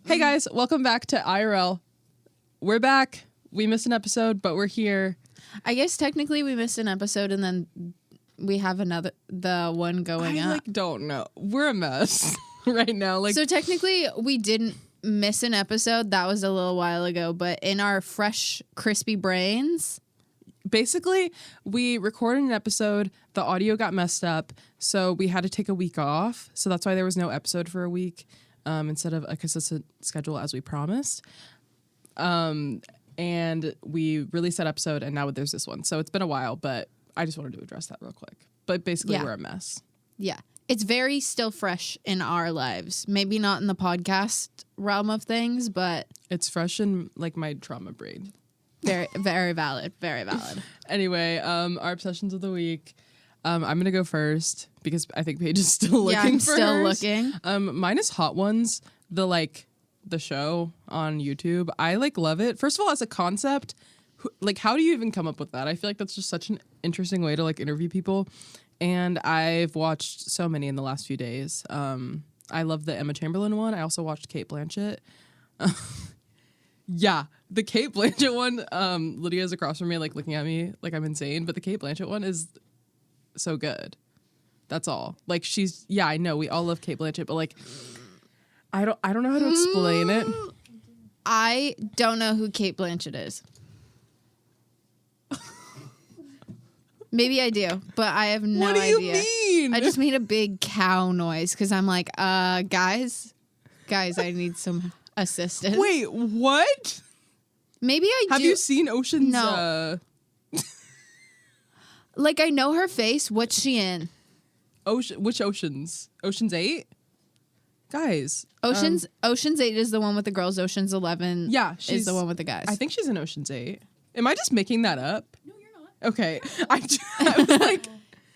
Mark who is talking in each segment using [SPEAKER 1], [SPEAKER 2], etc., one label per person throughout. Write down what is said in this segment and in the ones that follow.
[SPEAKER 1] Hey guys, welcome back to IRL. We're back. We missed an episode, but we're here.
[SPEAKER 2] I guess technically we missed an episode and then we have the one going up.
[SPEAKER 1] I don't know. We're a mess right now.
[SPEAKER 2] So technically we didn't miss an episode. That was a little while ago, but in our fresh, crispy brains.
[SPEAKER 1] Basically, we recorded an episode. The audio got messed up, so we had to take a week off. So that's why there was no episode for a week. Instead of a consistent schedule as we promised. And we released that episode, and now there's this one. So it's been a while, but I just wanted to address that real quick. But basically, we're a mess.
[SPEAKER 2] Yeah. It's very still fresh in our lives. Maybe not in the podcast realm of things, but...
[SPEAKER 1] It's fresh in, like, my trauma brain.
[SPEAKER 2] Very, very valid. Very valid.
[SPEAKER 1] Anyway, our obsessions of the week... I'm going to go first because I think Paige is still looking for
[SPEAKER 2] I'm still
[SPEAKER 1] hers.
[SPEAKER 2] looking.
[SPEAKER 1] Mine is Hot Ones, the show on YouTube. I love it. First of all, as a concept, how do you even come up with that? I feel like that's just such an interesting way to interview people. And I've watched so many in the last few days. I love the Emma Chamberlain one. I also watched Kate Blanchett. Yeah, the Kate Blanchett one, Lydia's across from me, looking at me like I'm insane. But the Kate Blanchett one is... so good. That's all. I know we all love Kate Blanchett, but I don't know how to explain it.
[SPEAKER 2] I don't know who Kate Blanchett is. Maybe I do, but I have no idea.
[SPEAKER 1] What do you mean?
[SPEAKER 2] I just made a big cow noise because I'm like, guys, I need some assistance.
[SPEAKER 1] Wait, what?
[SPEAKER 2] Maybe I do.
[SPEAKER 1] Have you seen Ocean's?
[SPEAKER 2] No. I know her face. What's she in?
[SPEAKER 1] Which Oceans? Ocean's 8? Guys.
[SPEAKER 2] Ocean's 8 is the one with the girls. Ocean's 11 is the one with the guys.
[SPEAKER 1] I think she's in Ocean's 8. Am I just making that up?
[SPEAKER 3] No, you're not.
[SPEAKER 1] Okay. I was like...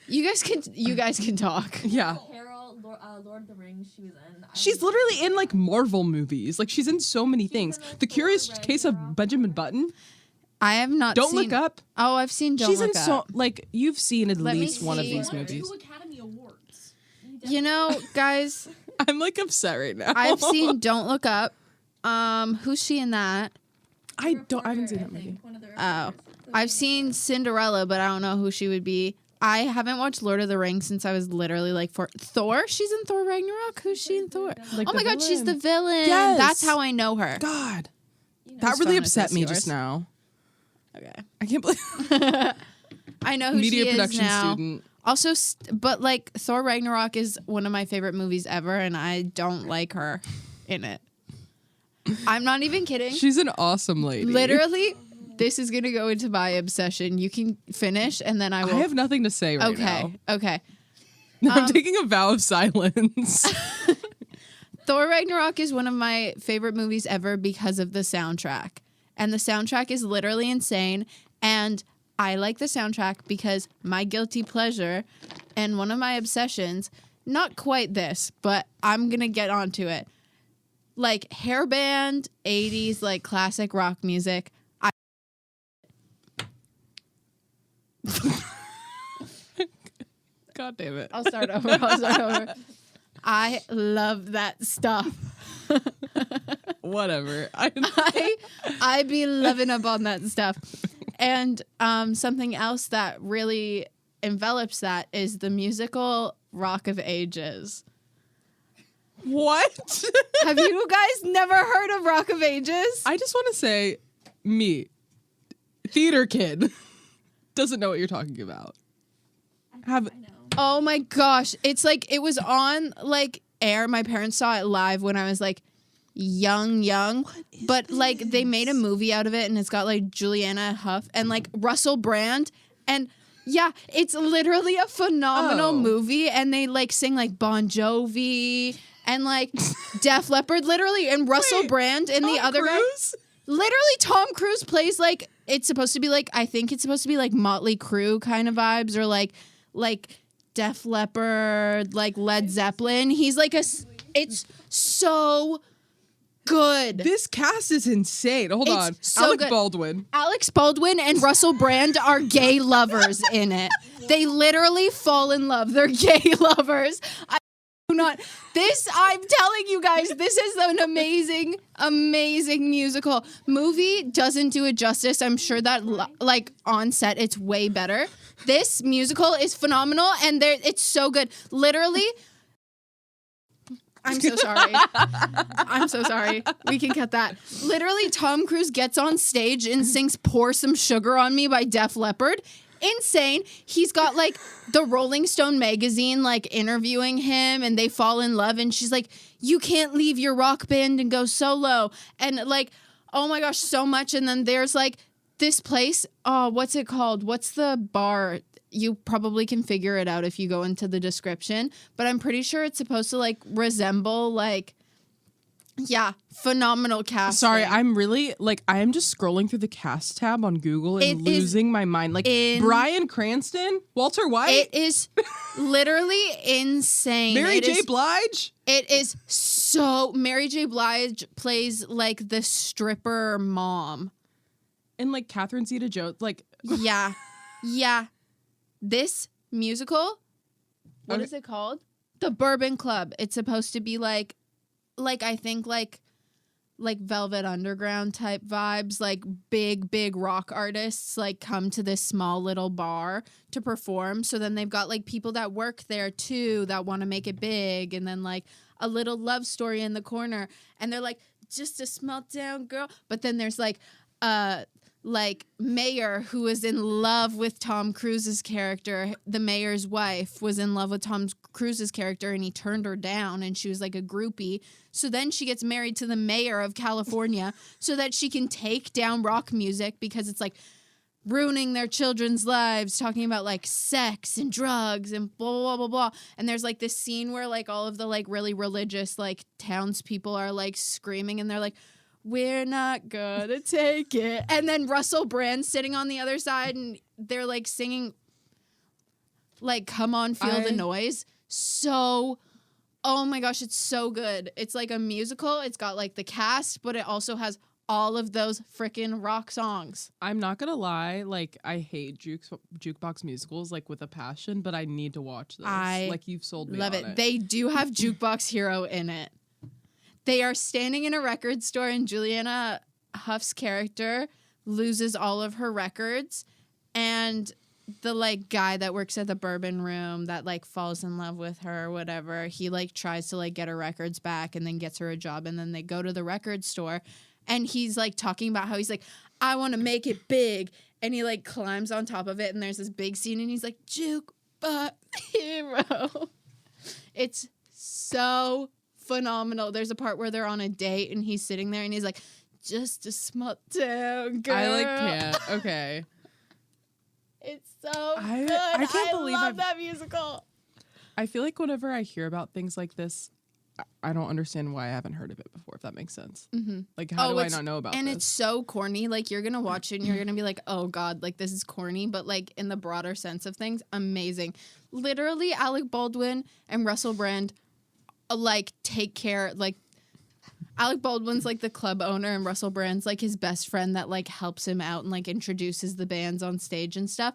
[SPEAKER 2] You guys can talk.
[SPEAKER 1] Yeah.
[SPEAKER 3] Carol, Lord of the Rings, she was in.
[SPEAKER 1] She's literally in Marvel movies. She's in so many things. The Curious Case of Benjamin Button.
[SPEAKER 2] I have not
[SPEAKER 1] Don't
[SPEAKER 2] seen...
[SPEAKER 1] Look Up.
[SPEAKER 2] Oh, I've seen Don't
[SPEAKER 1] She's
[SPEAKER 2] Look
[SPEAKER 1] in
[SPEAKER 2] Up.
[SPEAKER 1] you've seen at
[SPEAKER 2] Let me
[SPEAKER 1] least one of
[SPEAKER 2] see.
[SPEAKER 1] these movies.
[SPEAKER 3] 2 Academy Awards.
[SPEAKER 2] You know, guys,
[SPEAKER 1] I'm upset right now.
[SPEAKER 2] I've seen Don't Look Up. Who's she in that?
[SPEAKER 1] I haven't seen that movie.
[SPEAKER 2] Oh, I've seen Cinderella, but I don't know who she would be. I haven't watched Lord of the Rings since I was literally Thor. She's in Thor Ragnarok. Who's she in Thor? Oh my God, she's the villain.
[SPEAKER 1] Yes.
[SPEAKER 2] That's how I know her.
[SPEAKER 1] God, that really upset me just now.
[SPEAKER 2] Okay,
[SPEAKER 1] I can't believe
[SPEAKER 2] I know who
[SPEAKER 1] media
[SPEAKER 2] she is
[SPEAKER 1] production
[SPEAKER 2] now.
[SPEAKER 1] student.
[SPEAKER 2] Also, but Thor Ragnarok is one of my favorite movies ever, and I don't like her in it. I'm not even kidding.
[SPEAKER 1] She's an awesome lady.
[SPEAKER 2] Literally, this is gonna go into my obsession. You can finish, and then I will.
[SPEAKER 1] I have nothing to say right now.
[SPEAKER 2] Okay.
[SPEAKER 1] I'm taking a vow of silence.
[SPEAKER 2] Thor Ragnarok is one of my favorite movies ever because of the soundtrack. And the soundtrack is literally insane. And I like the soundtrack because my guilty pleasure and one of my obsessions, not quite this, but I'm going to get onto it. Hairband, 80s, classic rock music.
[SPEAKER 1] God damn it.
[SPEAKER 2] I'll start over. I love that stuff.
[SPEAKER 1] Whatever.
[SPEAKER 2] I be loving up on that stuff. And something else that really envelops that is the musical Rock of Ages.
[SPEAKER 1] What?
[SPEAKER 2] Have you guys never heard of Rock of Ages?
[SPEAKER 1] I just want to say, me, theater kid, doesn't know what you're talking about.
[SPEAKER 3] I know.
[SPEAKER 2] Oh my gosh. It's it was on air. My parents saw it live when I was young. But they made a movie out of it and it's got Juliana Hough and Russell Brand. And yeah, it's literally a phenomenal movie. And they sing Bon Jovi and Def Leppard literally. And Russell Brand and the other guy. Literally Tom Cruise plays it's supposed to be I think it's supposed to be Motley Crue kind of vibes or like Def Leppard, Led Zeppelin. He's it's so good.
[SPEAKER 1] This cast is insane. Hold
[SPEAKER 2] It's
[SPEAKER 1] on.
[SPEAKER 2] so
[SPEAKER 1] Alec
[SPEAKER 2] good.
[SPEAKER 1] Baldwin.
[SPEAKER 2] Alex Baldwin and Russell Brand are gay lovers in it. They literally fall in love. They're gay lovers. I do not. This, I'm telling you guys, this is an amazing, amazing musical. Movie doesn't do it justice. I'm sure that like on set, it's way better. This musical is phenomenal, and it's so good. Literally. I'm so sorry. I'm so sorry. We can cut that. Literally, Tom Cruise gets on stage and sings Pour Some Sugar on Me by Def Leppard. Insane. He's got like the Rolling Stone magazine like interviewing him, and they fall in love, and she's like, you can't leave your rock band and go solo. And like, oh my gosh, so much. And then there's like this place. Oh, what's it called? What's the bar? You probably can figure it out if you go into the description, but I'm pretty sure it's supposed to like resemble like, yeah, phenomenal cast.
[SPEAKER 1] Sorry, I'm really like I am just scrolling through the cast tab on Google and losing my mind. Like Bryan Cranston, Walter White.
[SPEAKER 2] It is literally insane.
[SPEAKER 1] Mary J. Blige.
[SPEAKER 2] It is so. Mary J. Blige plays like the stripper mom,
[SPEAKER 1] And like Catherine Zeta-Jones. Like
[SPEAKER 2] yeah, yeah. This musical, what
[SPEAKER 1] Okay.
[SPEAKER 2] is it called? The Bourbon Club. It's supposed to be like I think like Velvet Underground type vibes, like big rock artists like come to this small little bar to perform. So then they've got like people that work there too that want to make it big, and then like a little love story in the corner, and they're like just a small town girl. But then there's like Mayor, who was in love with Tom Cruise's character. The mayor's wife was in love with Tom Cruise's character, and he turned her down, and she was like a groupie. So then she gets married to the mayor of California so that she can take down rock music because it's like ruining their children's lives, talking about like sex and drugs and blah, blah, blah, blah. And there's like this scene where like all of the like really religious like townspeople are like screaming, and they're like, we're not gonna take it. And then Russell Brand sitting on the other side, and they're like singing like Come On Feel the Noise. So, oh my gosh, it's so good. It's like a musical. It's got like the cast, but it also has all of those freaking rock songs.
[SPEAKER 1] I'm not gonna lie, like I hate jukebox musicals like with a passion, but I need to watch this. Like you've sold me.
[SPEAKER 2] Love
[SPEAKER 1] on
[SPEAKER 2] it. They do have Jukebox Hero in it. They are standing in a record store, and Juliana Huff's character loses all of her records, and the like guy that works at the bourbon room that like falls in love with her or whatever, he like tries to like get her records back and then gets her a job, and then they go to the record store, and he's like talking about how he's like, I want to make it big, and he like climbs on top of it, and there's this big scene, and he's like, Jukebox Hero. It's so phenomenal. There's a part where they're on a date, and he's sitting there, and he's like, just a small town girl.
[SPEAKER 1] I like can't. Okay.
[SPEAKER 2] It's so good.
[SPEAKER 1] I can't believe
[SPEAKER 2] love that musical.
[SPEAKER 1] I feel like whenever I hear about things like this, I don't understand why I haven't heard of it before, if that makes sense.
[SPEAKER 2] Mm-hmm.
[SPEAKER 1] Like, how do I not know about
[SPEAKER 2] and
[SPEAKER 1] this?
[SPEAKER 2] it's so corny. Like, you're going to watch it, and you're going to be like, oh, God, like, this is corny. But, like, in the broader sense of things, amazing. Literally, Alec Baldwin and Russell Brand, like, take care. Like, Alec Baldwin's, like, the club owner, and Russell Brand's, like, his best friend that, like, helps him out and, like, introduces the bands on stage and stuff.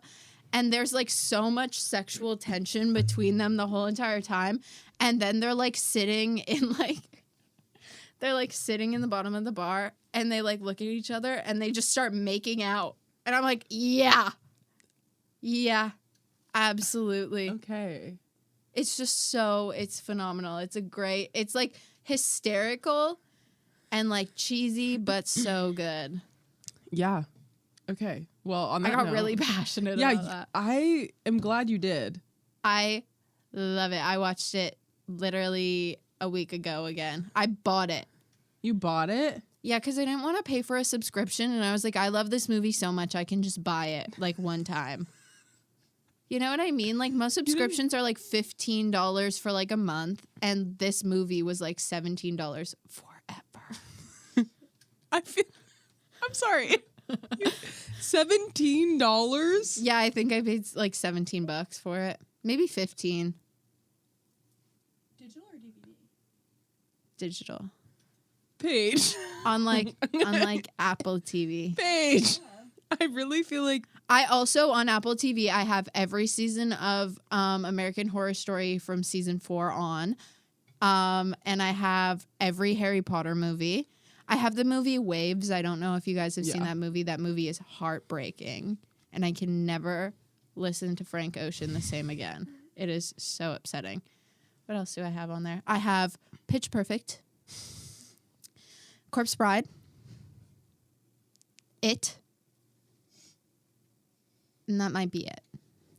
[SPEAKER 2] And there's, like, so much sexual tension between them the whole entire time. And then they're, like, sitting in, like, they're, like, sitting in the bottom of the bar, and they, like, look at each other, and they just start making out. And I'm like, yeah. Yeah. Absolutely.
[SPEAKER 1] Okay.
[SPEAKER 2] It's just so, it's phenomenal. It's, like, hysterical and, like, cheesy, but so good.
[SPEAKER 1] Yeah. Okay. Well, on that
[SPEAKER 2] I got
[SPEAKER 1] note,
[SPEAKER 2] really passionate about that.
[SPEAKER 1] I am glad you did.
[SPEAKER 2] I love it. I watched it literally a week ago again. I bought it.
[SPEAKER 1] You bought it?
[SPEAKER 2] Yeah, because I didn't want to pay for a subscription, and I was like, I love this movie so much, I can just buy it, like, one time. You know what I mean? Like, most subscriptions are, like, $15 for, like, a month, and this movie was, like, $17 forever.
[SPEAKER 1] I'm sorry. $17?
[SPEAKER 2] Yeah, I think I paid, like, $17 for it. Maybe 15.
[SPEAKER 3] Digital or DVD?
[SPEAKER 2] Digital.
[SPEAKER 1] Paige.
[SPEAKER 2] on like Apple TV.
[SPEAKER 1] Paige. I really feel like
[SPEAKER 2] I also on Apple TV I have every season of American Horror Story from season 4 on. And I have every Harry Potter movie. I have the movie Waves. I don't know if you guys have seen that movie. That movie is heartbreaking. And I can never listen to Frank Ocean the same again. It is so upsetting. What else do I have on there? I have Pitch Perfect, Corpse Bride, It, and that might be it.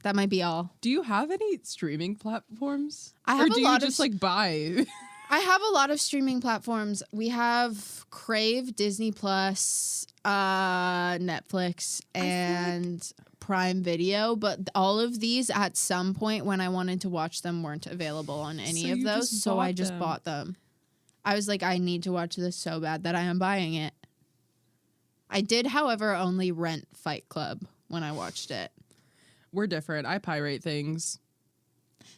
[SPEAKER 2] That might be all.
[SPEAKER 1] do you have any streaming platforms?
[SPEAKER 2] I have
[SPEAKER 1] or do
[SPEAKER 2] a lot
[SPEAKER 1] you
[SPEAKER 2] of
[SPEAKER 1] just like buy?
[SPEAKER 2] I have a lot of streaming platforms. We have Crave, Disney Plus, Netflix, and Prime Video. But all of these, at some point when I wanted to watch them, weren't available on any
[SPEAKER 1] So
[SPEAKER 2] of
[SPEAKER 1] you
[SPEAKER 2] those.
[SPEAKER 1] just
[SPEAKER 2] So I
[SPEAKER 1] bought
[SPEAKER 2] just
[SPEAKER 1] them.
[SPEAKER 2] bought them. I was like, I need to watch this so bad that I am buying it. I did, however, only rent Fight Club when I watched it.
[SPEAKER 1] We're different. I pirate things.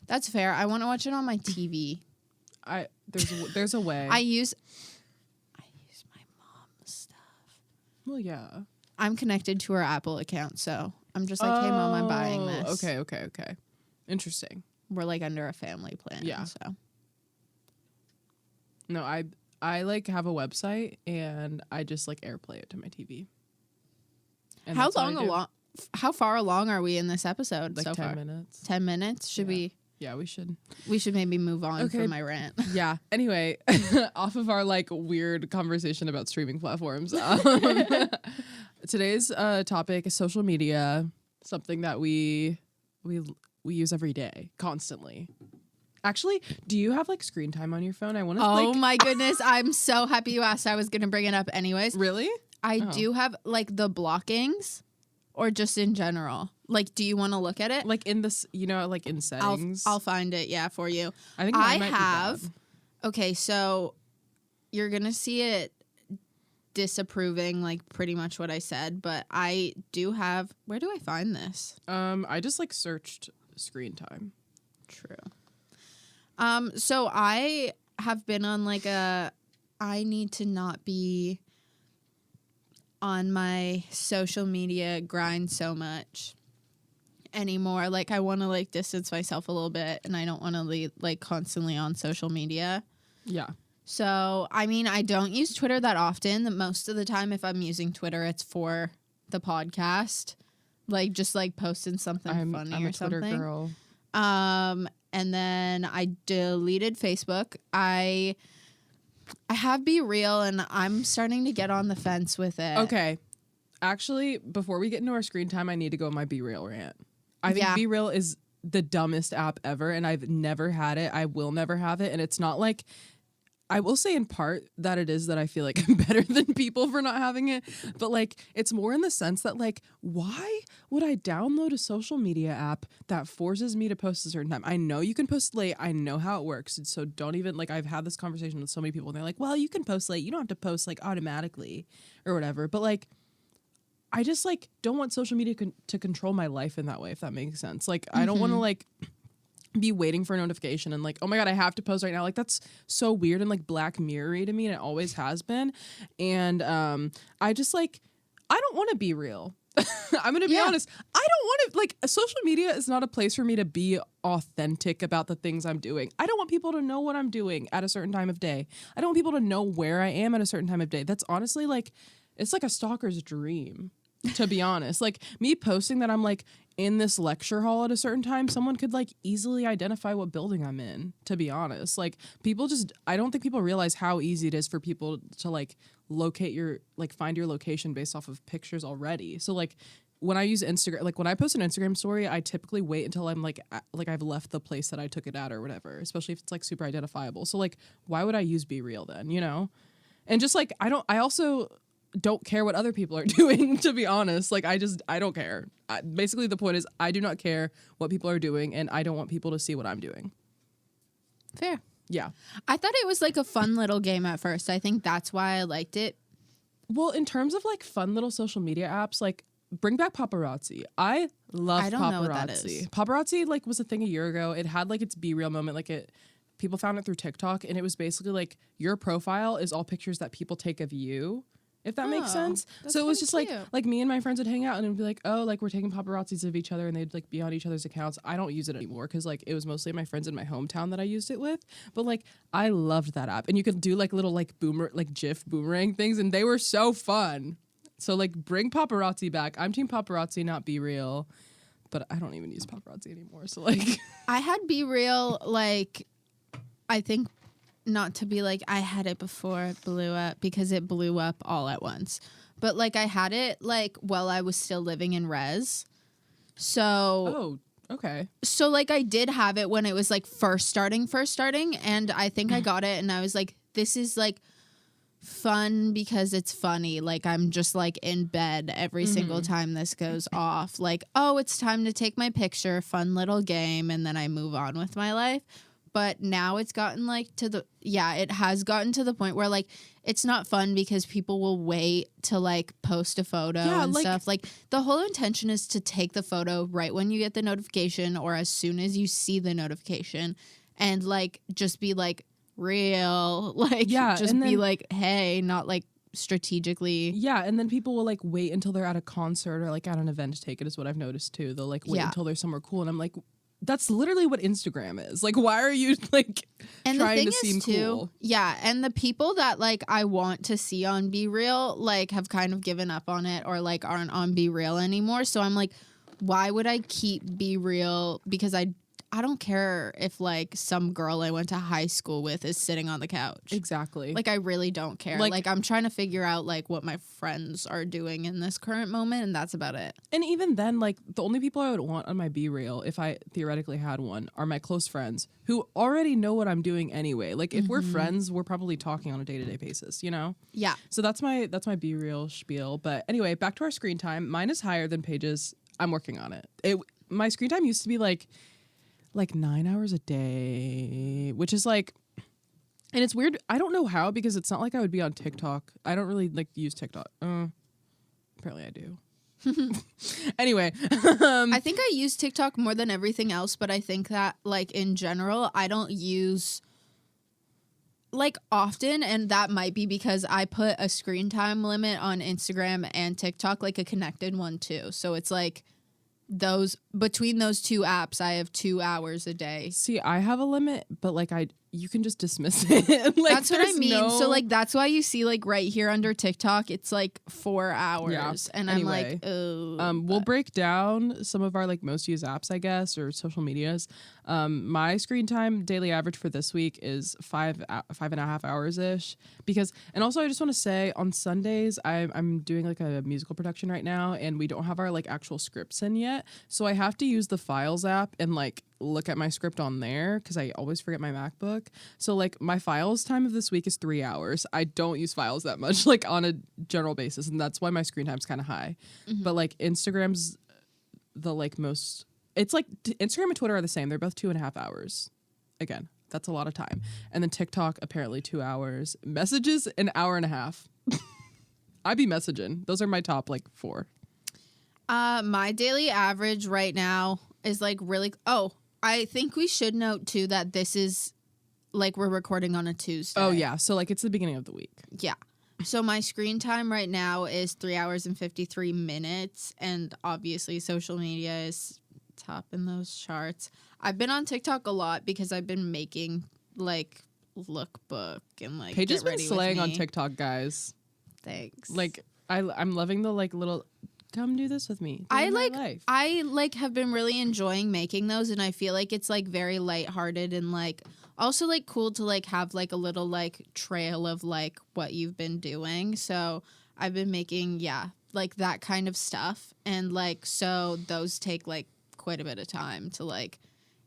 [SPEAKER 2] That's fair. I want to watch it on my TV.
[SPEAKER 1] There's a way.
[SPEAKER 2] I use my mom's stuff.
[SPEAKER 1] Well, yeah.
[SPEAKER 2] I'm connected to her Apple account, so I'm just like, hey, Mom, I'm buying this.
[SPEAKER 1] Okay. Interesting.
[SPEAKER 2] We're like under a family plan.
[SPEAKER 1] Yeah.
[SPEAKER 2] So
[SPEAKER 1] No, I like have a website and I just like AirPlay it to my TV. And
[SPEAKER 2] how
[SPEAKER 1] that's what I
[SPEAKER 2] long
[SPEAKER 1] do.
[SPEAKER 2] along? How far along are we in this episode
[SPEAKER 1] Like
[SPEAKER 2] so
[SPEAKER 1] 10
[SPEAKER 2] far?
[SPEAKER 1] minutes.
[SPEAKER 2] 10 minutes. Should
[SPEAKER 1] Yeah, we should.
[SPEAKER 2] we should maybe move on
[SPEAKER 1] Okay.
[SPEAKER 2] from my rant?
[SPEAKER 1] Yeah. Anyway, off of our like weird conversation about streaming platforms, today's topic is social media, something that we use every day, constantly. Actually, do you have like screen time on your phone? I want to.
[SPEAKER 2] Oh
[SPEAKER 1] like,
[SPEAKER 2] my goodness! I'm so happy you asked. I was gonna bring it up anyways.
[SPEAKER 1] really?
[SPEAKER 2] I
[SPEAKER 1] Oh.
[SPEAKER 2] do have like the blockings, or just in general. Like, do you want to look at it?
[SPEAKER 1] Like in this, like in settings.
[SPEAKER 2] I'll find it. Yeah, for you.
[SPEAKER 1] I think
[SPEAKER 2] I
[SPEAKER 1] mine might be
[SPEAKER 2] have.
[SPEAKER 1] bad.
[SPEAKER 2] Okay, so you're gonna see it disapproving like pretty much what I said, but I do have. Where do I find this?
[SPEAKER 1] I just like searched screen time.
[SPEAKER 2] True. So I have been on like I need to not be on my social media grind so much anymore. Like I want to like distance myself a little bit, and I don't want to be like constantly on social media.
[SPEAKER 1] Yeah.
[SPEAKER 2] So, I mean, I don't use Twitter that often. Most of the time, if I'm using Twitter, it's for the podcast, like just like posting something funny
[SPEAKER 1] I'm
[SPEAKER 2] or
[SPEAKER 1] a Twitter
[SPEAKER 2] something.
[SPEAKER 1] girl.
[SPEAKER 2] And then I deleted Facebook. I have BeReal, and I'm starting to get on the fence with it.
[SPEAKER 1] Okay. Actually, before we get into our screen time, I need to go on my BeReal rant. I think
[SPEAKER 2] Yeah.
[SPEAKER 1] BeReal is the dumbest app ever, and I've never had it. I will never have it. And it's not like, I will say in part that it is that I feel like I'm better than people for not having it. But like, it's more in the sense that like, why would I download a social media app that forces me to post a certain time? I know you can post late. I know how it works. And so don't even like, I've had this conversation with so many people and they're like, well, you can post late. You don't have to post like automatically or whatever. But like, I just like don't want social media to control my life in that way, if that makes sense. Like, I don't want to like be waiting for a notification and like, oh my God, I have to post right now. Like, that's so weird and like Black Mirror-y to me, and it always has been. And I just like, I don't want to be real. I'm gonna be honest. I don't want to like, social media is not a place for me to be authentic about the things I'm doing. I don't want people to know what I'm doing at a certain time of day. I don't want people to know where I am at a certain time of day. That's honestly like, it's like a stalker's dream, to be honest. Like, me posting that I'm like in this lecture hall at a certain time, someone could like easily identify what building I'm in, to be honest. Like, people just, I don't think people realize how easy it is for people to like locate your, like find your location based off of pictures already. So like, when I use Instagram, like when I post an Instagram story, I typically wait until I'm like I've left the place that I took it at or whatever, especially if it's like super identifiable. So like, why would I use BeReal then, you know? And just like, I also don't care what other people are doing, to be honest. Like, I don't care. Basically, the point is, I do not care what people are doing, and I don't want people to see what I'm doing.
[SPEAKER 2] Fair.
[SPEAKER 1] Yeah.
[SPEAKER 2] I thought it was like a fun little game at first. I think that's why I liked it.
[SPEAKER 1] Well, in terms of like fun little social media apps, like bring back paparazzi. I love paparazzi.
[SPEAKER 2] I don't know what that is.
[SPEAKER 1] Paparazzi like was a thing a year ago. It had like its BeReal moment. Like people found it through TikTok, and it was basically like your profile is all pictures that people take of you, if that makes
[SPEAKER 2] Oh,
[SPEAKER 1] sense.
[SPEAKER 2] that's
[SPEAKER 1] So it was
[SPEAKER 2] kinda
[SPEAKER 1] just
[SPEAKER 2] cute.
[SPEAKER 1] like me and my friends would hang out and it'd be like, oh, like we're taking paparazzis of each other, and they'd like be on each other's accounts. I don't use it anymore because like it was mostly my friends in my hometown that I used it with. But like I loved that app, and you could do like little like GIF boomerang things, and they were so fun. So like bring paparazzi back. I'm team paparazzi, not BeReal, but I don't even use paparazzi anymore. So like
[SPEAKER 2] I had BeReal, like, I think, not to be like, I had it before it blew up, because it blew up all at once. But, like, I had it, like, while I was still living in res. So,
[SPEAKER 1] oh, okay.
[SPEAKER 2] like, I did have it when it was, like, first starting. And I think I got it, and I was like, this is, like, fun because it's funny. Like, I'm just, like, in bed every single time this goes off. Like, oh, it's time to take my picture, fun little game, and then I move on with my life. But now it's gotten, like, it has gotten to the point where, like, it's not fun because people will wait to, like, post a photo and
[SPEAKER 1] like,
[SPEAKER 2] stuff. Like, the whole intention is to take the photo right when you get the notification or as soon as you see the notification, and, like, just be, like, real. Like, just be, like, hey, not, like, strategically.
[SPEAKER 1] Yeah, and then people will like wait until they're at a concert or like at an event to take it, is what I've noticed too. They'll like wait until they're somewhere cool, and I'm like, that's literally what Instagram is. Like, why are you like trying to seem cool?
[SPEAKER 2] Yeah, and the people that like I want to see on BeReal like have kind of given up on it or like aren't on BeReal anymore. So I'm like, why would I keep BeReal? Because I don't care if like some girl I went to high school with is sitting on the couch.
[SPEAKER 1] Exactly.
[SPEAKER 2] Like, I really don't care. Like I'm trying to figure out like what my friends are doing in this current moment, and that's about it.
[SPEAKER 1] And even then, like the only people I would want on my BeReal, if I theoretically had one, are my close friends who already know what I'm doing anyway. Like if we're friends, we're probably talking on a day-to-day basis, you know?
[SPEAKER 2] Yeah.
[SPEAKER 1] So that's my BeReal spiel. But anyway, back to our screen time. Mine is higher than Paige's. I'm working on it. My screen time used to be like 9 hours a day, which is like, and it's weird. I don't know how, because it's not like I would be on TikTok. I don't really like use TikTok. Apparently I do. Anyway,
[SPEAKER 2] I think I use TikTok more than everything else, but I think that like in general, I don't use like often, and that might be because I put a screen time limit on Instagram and TikTok, like a connected one too. So it's like between those two apps, I have 2 hours a day.
[SPEAKER 1] see, I have a limit, but like you can just dismiss it. Like,
[SPEAKER 2] that's what I mean. So like that's why you see like right here under TikTok, it's like 4 hours,
[SPEAKER 1] Yeah.
[SPEAKER 2] and
[SPEAKER 1] Anyway,
[SPEAKER 2] I'm like, oh.
[SPEAKER 1] we'll break down some of our like most used apps, I guess, or social medias. My screen time daily average for this week is 5.5 hours ish. Because, and also I just want to say, on Sundays I'm doing like a musical production right now, and we don't have our like actual scripts in yet, so I have to use the Files app and like look at my script on there because I always forget my MacBook. So like my Files time of this week is 3 hours. I don't use Files that much like on a general basis, and that's why my screen time's kind of high. But like Instagram's the like most, it's like Instagram and Twitter are the same. They're both 2.5 hours. Again, that's a lot of time. And then TikTok apparently 2 hours. Messages an hour and a half. I be messaging. Those are my top like 4.
[SPEAKER 2] My daily average right now is like really. Oh, I think we should note too that this is like we're recording on a Tuesday.
[SPEAKER 1] Oh yeah, so like it's the beginning of the week.
[SPEAKER 2] Yeah. So my screen time right now is 3 hours and 53 minutes, and obviously social media is top in those charts. I've been on TikTok a lot because I've been making like lookbook and like
[SPEAKER 1] Paige has
[SPEAKER 2] get
[SPEAKER 1] been
[SPEAKER 2] ready
[SPEAKER 1] slaying
[SPEAKER 2] with
[SPEAKER 1] on
[SPEAKER 2] me.
[SPEAKER 1] TikTok, guys.
[SPEAKER 2] Thanks.
[SPEAKER 1] Like I'm loving the like little come do this with me.
[SPEAKER 2] I
[SPEAKER 1] Life.
[SPEAKER 2] have been really enjoying making those, and I feel like it's like very lighthearted and like also like cool to like have like a little like trail of like what you've been doing. So I've been making like that kind of stuff, and like so those take like quite a bit of time to like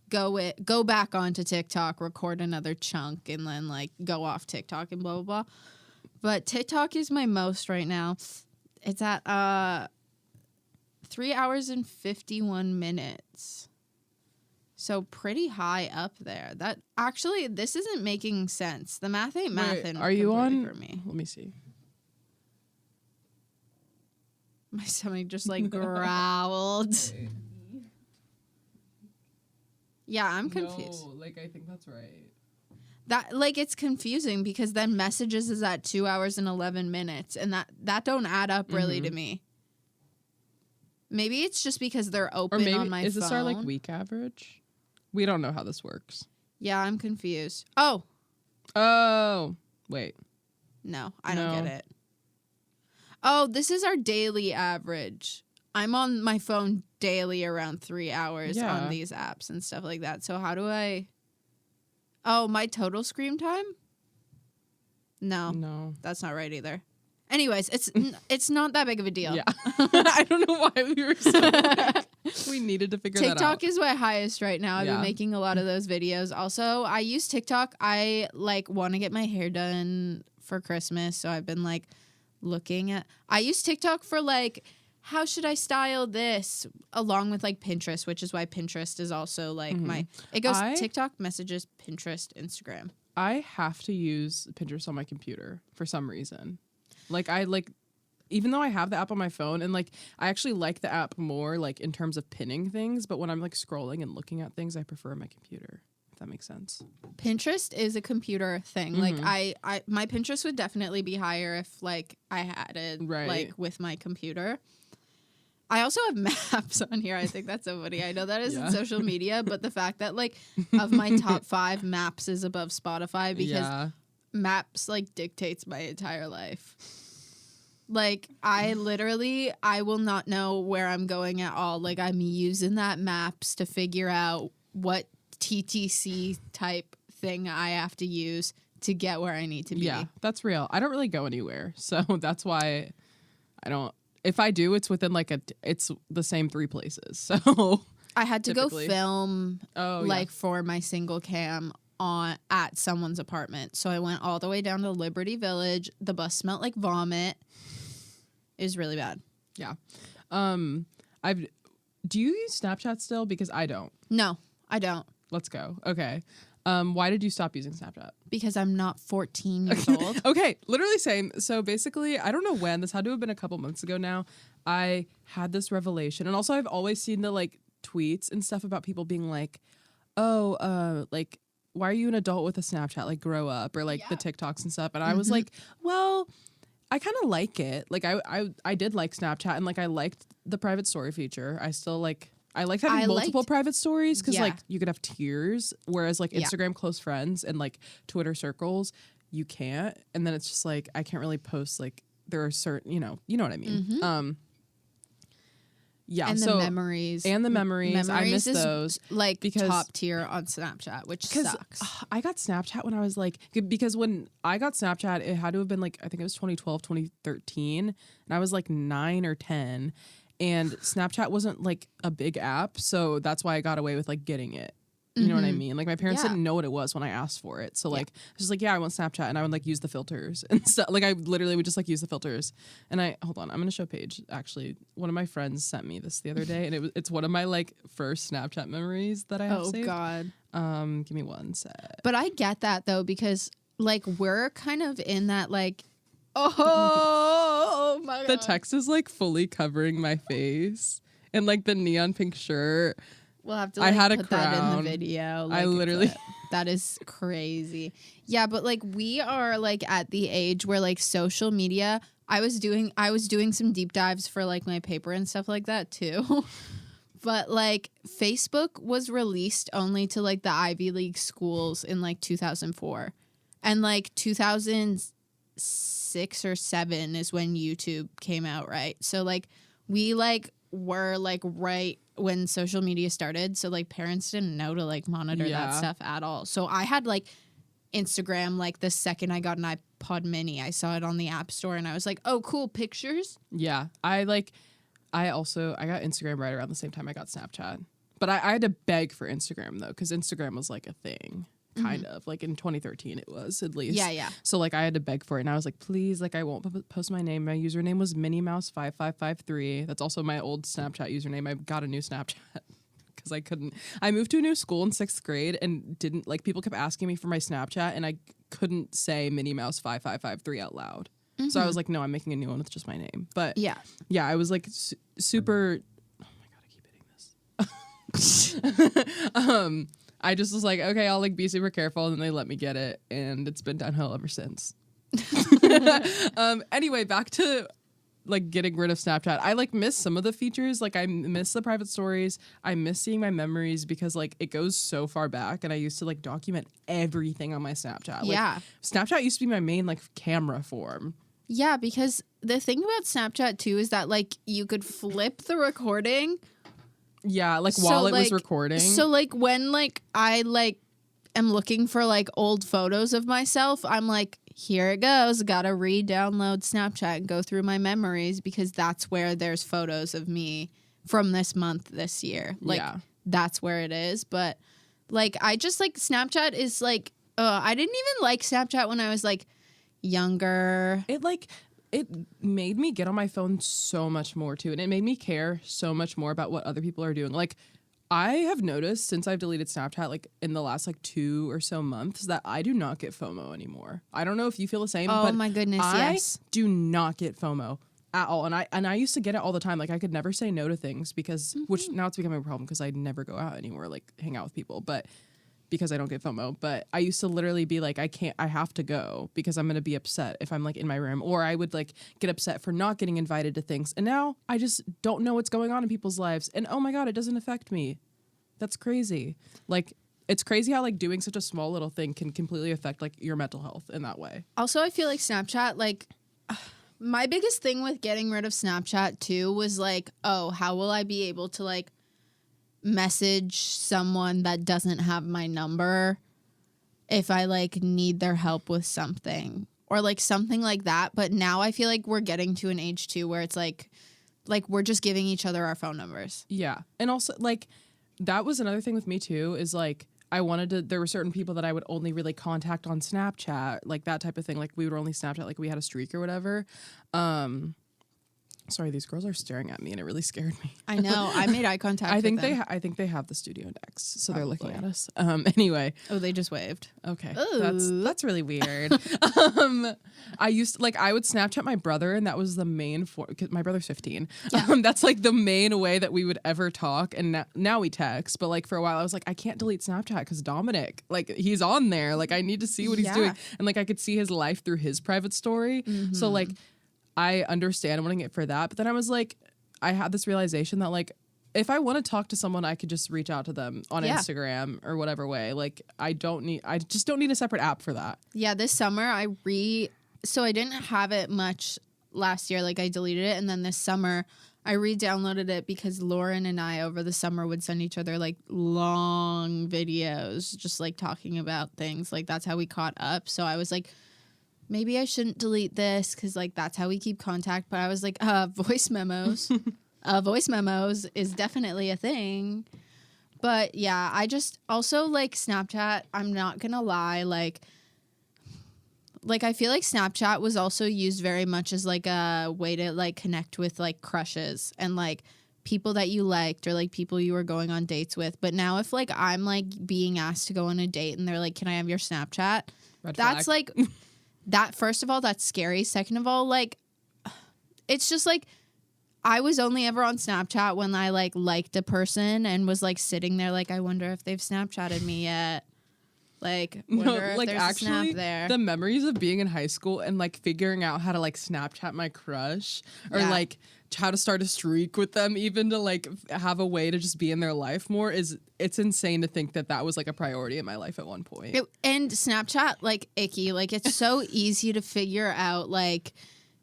[SPEAKER 2] go back onto TikTok, record another chunk, and then like go off TikTok and blah blah blah. But TikTok is my most right now. It's at 3 hours and 51 minutes. So pretty high up there. That actually, this isn't making sense. The math ain't mathing.
[SPEAKER 1] Are you on?
[SPEAKER 2] For me?
[SPEAKER 1] Let me see.
[SPEAKER 2] My stomach just like growled. Yeah, I'm confused.
[SPEAKER 1] No, like I think that's right.
[SPEAKER 2] That like it's confusing because then messages is at 2 hours and 11 minutes and that don't add up really to me. Maybe it's just because they're open
[SPEAKER 1] or maybe,
[SPEAKER 2] on my phone.
[SPEAKER 1] Is this our like week average? We don't know how this works.
[SPEAKER 2] Yeah, I'm confused. Oh,
[SPEAKER 1] wait.
[SPEAKER 2] no, I don't get it. Oh, this is our daily average. I'm on my phone daily around 3 hours on these apps and stuff like that. So how do I... Oh, my total screen time? No, that's not right either. Anyways, it's not that big of a deal.
[SPEAKER 1] Yeah. I don't know why we were so... we needed to figure that out.
[SPEAKER 2] TikTok is my highest right now. I've been making a lot of those videos. Also, I use TikTok. I like want to get my hair done for Christmas. So I've been like looking at... I use TikTok for like... How should I style this? Along with like Pinterest, which is why Pinterest is also like it goes TikTok, messages, Pinterest, Instagram.
[SPEAKER 1] I have to use Pinterest on my computer for some reason. Like even though I have the app on my phone and like I actually like the app more like in terms of pinning things, but when I'm like scrolling and looking at things, I prefer my computer. If that makes sense. Pinterest
[SPEAKER 2] is a computer thing. Like I my Pinterest would definitely be higher if like I had it like with my computer. I also have maps on here. I think that's so funny. I know that isn't social media, but the fact that like of my top 5, maps is above Spotify because maps like dictates my entire life. Like I will not know where I'm going at all. Like I'm using that maps to figure out what TTC type thing I have to use to get where I need to be.
[SPEAKER 1] Yeah, that's real. I don't really go anywhere. So that's why I don't. If I do, it's within like it's the same 3 places. So
[SPEAKER 2] I had to go film for my single cam at someone's apartment. So I went all the way down to Liberty Village. The bus smelled like vomit. It was really bad.
[SPEAKER 1] Yeah. Do you use Snapchat still? Because I don't.
[SPEAKER 2] No, I don't.
[SPEAKER 1] Let's go. Okay. Why did you stop using Snapchat?
[SPEAKER 2] Because I'm not 14 years old.
[SPEAKER 1] Okay, literally same. So basically, I don't know when, this had to have been a couple months ago now, I had this revelation. And also I've always seen the like tweets and stuff about people being like, oh, like, why are you an adult with a Snapchat? Like, grow up, or like the TikToks and stuff. And I was like, well, I kind of like it. Like I did like Snapchat, and like I liked the private story feature. I liked having multiple private stories because like you could have tiers, whereas like Instagram close friends and like Twitter circles, you can't. And then it's just like I can't really post like there are certain, you know what I mean. Yeah,
[SPEAKER 2] and
[SPEAKER 1] so
[SPEAKER 2] the memories.
[SPEAKER 1] I miss those
[SPEAKER 2] like because top tier on Snapchat, which sucks.
[SPEAKER 1] I got Snapchat when I was like, because when I got Snapchat, it had to have been like, I think it was 2012, 2013, and I was like 9 or 10. And Snapchat wasn't like a big app, so that's why I got away with like getting it. You know what I mean? Like my parents didn't know what it was when I asked for it. So like I was just like, yeah, I want Snapchat, and I would like use the filters and stuff. Like I literally would just like use the filters. And hold on, I'm gonna show Paige. Actually, one of my friends sent me this the other day, and it's one of my like first Snapchat memories that I have saved.
[SPEAKER 2] Oh God.
[SPEAKER 1] Give me one sec.
[SPEAKER 2] But I get that though, because like we're kind of in that like, oh my God.
[SPEAKER 1] The text is like fully covering my face, and like the neon pink shirt.
[SPEAKER 2] We'll have to like,
[SPEAKER 1] I had
[SPEAKER 2] put
[SPEAKER 1] a crown.
[SPEAKER 2] that in the video. Like,
[SPEAKER 1] I literally...
[SPEAKER 2] That is crazy. Yeah, but like we are like at the age where like social media, I was doing some deep dives for like my paper and stuff like that too. But like Facebook was released only to like the Ivy League schools in like 2004. And like 2006 or 7 is when YouTube came out, right? So like we like were like right when social media started, so like parents didn't know to like monitor that stuff at all. So I had like Instagram like the second I got an iPod mini. I saw it on the App Store and I was like, oh cool, pictures.
[SPEAKER 1] Yeah, I got Instagram right around the same time I got Snapchat, but I had to beg for Instagram though, because Instagram was like a thing. Kind of like in 2013 it was, at least.
[SPEAKER 2] Yeah.
[SPEAKER 1] So like I had to beg for it, and I was like, please, like I won't post my name. My username was MinnieMouse5553. That's also my old Snapchat username. I got a new Snapchat because I moved to a new school in 6th grade and didn't like, people kept asking me for my Snapchat and I couldn't say MinnieMouse5553 out loud. So I was like, no, I'm making a new one with just my name. But yeah, I was like super. Oh my God, I keep hitting this. I just was like, okay, I'll like be super careful, and then they let me get it, and it's been downhill ever since. Anyway, back to like getting rid of Snapchat. I like miss some of the features. Like I miss the private stories. I miss seeing my memories because like it goes so far back, and I used to like document everything on my Snapchat. Like,
[SPEAKER 2] Yeah.
[SPEAKER 1] Snapchat used to be my main like camera form.
[SPEAKER 2] Yeah, because the thing about Snapchat too is that like you could flip the recording.
[SPEAKER 1] Yeah, like
[SPEAKER 2] So,
[SPEAKER 1] while it was
[SPEAKER 2] like-
[SPEAKER 1] recording.
[SPEAKER 2] So like when like I like am looking for like old photos of myself, I'm like, here it goes. Gotta re-download Snapchat and go through my memories because that's where there's photos of me from this month, this year. Like
[SPEAKER 1] Yeah.
[SPEAKER 2] that's where it is. But like I just like Snapchat is like I didn't even like Snapchat when I was like younger.
[SPEAKER 1] It made me get on my phone so much more too, and it made me care so much more about what other people are doing. Like I have noticed since I've deleted Snapchat, like in the last like 2 or so months, that I do not get FOMO anymore. I don't know if you feel the same.
[SPEAKER 2] Oh
[SPEAKER 1] but
[SPEAKER 2] my goodness,
[SPEAKER 1] I
[SPEAKER 2] yes.
[SPEAKER 1] do not get FOMO at all. And I used to get it all the time. Like I could never say no to things because, which now it's becoming a problem because I never go out anymore, like hang out with people, but because I don't get FOMO. But I used to literally be like, I have to go because I'm going to be upset if I'm like in my room, or I would like get upset for not getting invited to things. And now I just don't know what's going on in people's lives. And oh my God, it doesn't affect me. That's crazy. Like, it's crazy how like doing such a small little thing can completely affect like your mental health in that way.
[SPEAKER 2] Also, I feel like Snapchat, like, my biggest thing with getting rid of Snapchat too was like, oh, how will I be able to like message someone that doesn't have my number if I like need their help with something or like something like that. But now I feel like we're getting to an age too where it's like we're just giving each other our phone numbers.
[SPEAKER 1] Yeah. And also like that was another thing with me too, is like there were certain people that I would only really contact on Snapchat, like that type of thing. Like we would only Snapchat, like we had a streak or whatever. Sorry, these girls are staring at me and it really scared me.
[SPEAKER 2] I know. I made eye contact
[SPEAKER 1] I think
[SPEAKER 2] with them.
[SPEAKER 1] I think they have the studio decks, so they're looking at
[SPEAKER 2] Probably.
[SPEAKER 1] us. Anyway,
[SPEAKER 2] Oh, they just waved.
[SPEAKER 1] okay,
[SPEAKER 2] Ooh.
[SPEAKER 1] that's really weird. I used to, like I would Snapchat my brother, and that was the main cause my brother's 15.
[SPEAKER 2] Yeah.
[SPEAKER 1] That's like the main way that we would ever talk, and now we text. But like for a while, I was like, I can't delete Snapchat because Dominic, like he's on there. Like I need to see what he's
[SPEAKER 2] Yeah.
[SPEAKER 1] doing, and like I could see his life through his private story. So like I understand wanting it for that, but then I was like, I had this realization that like if I want to talk to someone, I could just reach out to them on
[SPEAKER 2] Yeah.
[SPEAKER 1] Instagram or whatever way. Like I just don't need a separate app for that.
[SPEAKER 2] Yeah, this summer so I didn't have it much last year. Like I deleted it, and then this summer I re-downloaded it because Lauren and I over the summer would send each other like long videos, just like talking about things. Like that's how we caught up. So I was like, maybe I shouldn't delete this because like that's how we keep contact. But I was like, voice memos. Voice memos is definitely a thing. But yeah, I just also like Snapchat. I'm not gonna lie, like I feel like Snapchat was also used very much as like a way to like connect with like crushes and like people that you liked or like people you were going on dates with. But now if like I'm like being asked to go on a date and they're like, can I have your Snapchat?
[SPEAKER 1] Red
[SPEAKER 2] That's
[SPEAKER 1] flag.
[SPEAKER 2] like that. First of all, that's scary. Second of all, like it's just like I was only ever on Snapchat when I like liked a person and was like sitting there like I wonder if they've Snapchatted me yet. Like wonder if
[SPEAKER 1] like
[SPEAKER 2] there's a snap
[SPEAKER 1] actually,
[SPEAKER 2] there.
[SPEAKER 1] the memories of being in high school and like figuring out how to like Snapchat my crush or
[SPEAKER 2] Yeah.
[SPEAKER 1] like how to start a streak with them, even to like have a way to just be in their life more, it's insane to think that was like a priority in my life at one point.
[SPEAKER 2] And Snapchat, like icky, like it's so easy to figure out like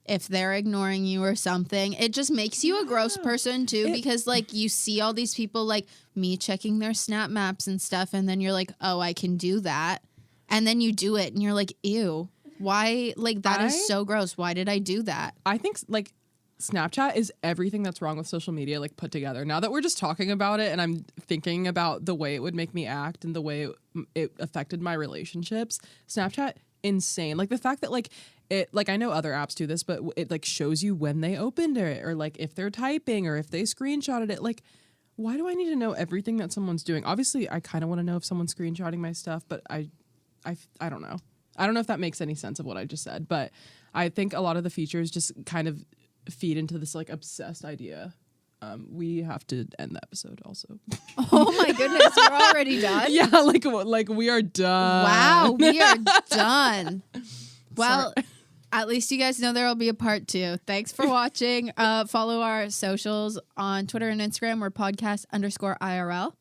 [SPEAKER 2] if they're ignoring you or something. It just makes you a gross person too because like you see all these people like me checking their snap maps and stuff, and then you're like, oh, I can do that, and then you do it and you're like, ew, why? Like that is so gross. Why did I do that?
[SPEAKER 1] I think like Snapchat is everything that's wrong with social media like put together. Now that we're just talking about it and I'm thinking about the way it would make me act and the way it affected my relationships, Snapchat, insane. Like the fact that like it, like I know other apps do this, but it like shows you when they opened it or like if they're typing or if they screenshotted it. Like, why do I need to know everything that someone's doing? Obviously, I kind of want to know if someone's screenshotting my stuff, but I don't know. I don't know if that makes any sense of what I just said, but I think a lot of the features just kind of feed into this like obsessed idea we have to end the episode also.
[SPEAKER 2] Oh my goodness, we're already done.
[SPEAKER 1] Yeah, like we are done.
[SPEAKER 2] Wow, we are done. Well,
[SPEAKER 1] Sorry.
[SPEAKER 2] at least you guys know there will be a part 2. Thanks for watching. Follow our socials on Twitter and Instagram. We're podcast_IRL.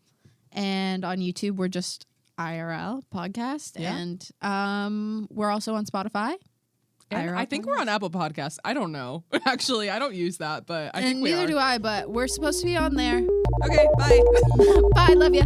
[SPEAKER 2] And on YouTube, we're just IRL podcast.
[SPEAKER 1] Yeah.
[SPEAKER 2] And we're also on Spotify.
[SPEAKER 1] And
[SPEAKER 2] IRL
[SPEAKER 1] I think we're on Apple Podcasts. I don't know. Actually, I don't use that, but I think
[SPEAKER 2] And
[SPEAKER 1] we
[SPEAKER 2] neither
[SPEAKER 1] are.
[SPEAKER 2] do I, but we're supposed to be on there.
[SPEAKER 1] Okay, bye.
[SPEAKER 2] Bye, love ya.